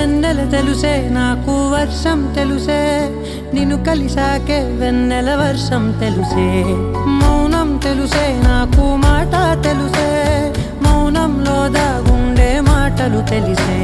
వెన్నెల తెలుసే నాకు వర్షం తెలుసే నిన్ను కలిసాకే వెన్నెల వర్షం తెలుసే మౌనం తెలుసే నాకు మాట తెలుసే మౌనంలో దాగుండే మాటలు తెలిసే